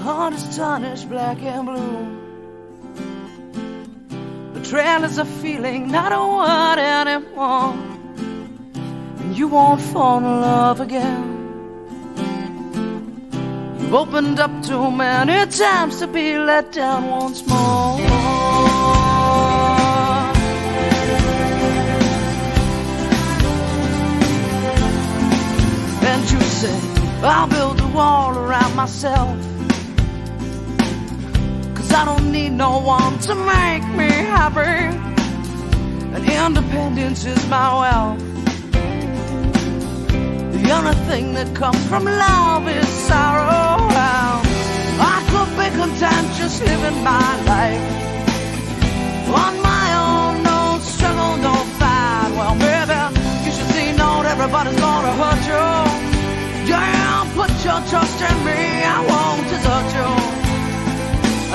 heart is tarnished black and blue. Betrayal is a feeling, not a word anymore. And you won't fall in love again. You've opened up too many times to be let down once more. And you say, I'll build a wall around myself, 'cause I don't need no one to make me happy, and independence is my wealth. The only thing that comes from love is sorrow. I could be content just living my life on my own, no struggle, no fight. Well, baby, you should see not everybody's gonna hurt you. Yeah, put your trust in me, I won't desert you.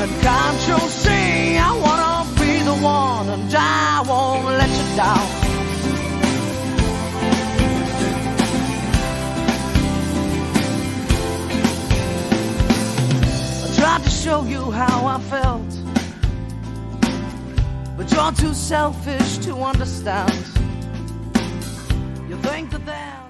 And can't you see, I wanna be the one, and I won't let you down. I tried to show you how I felt, but you're too selfish to understand. You think that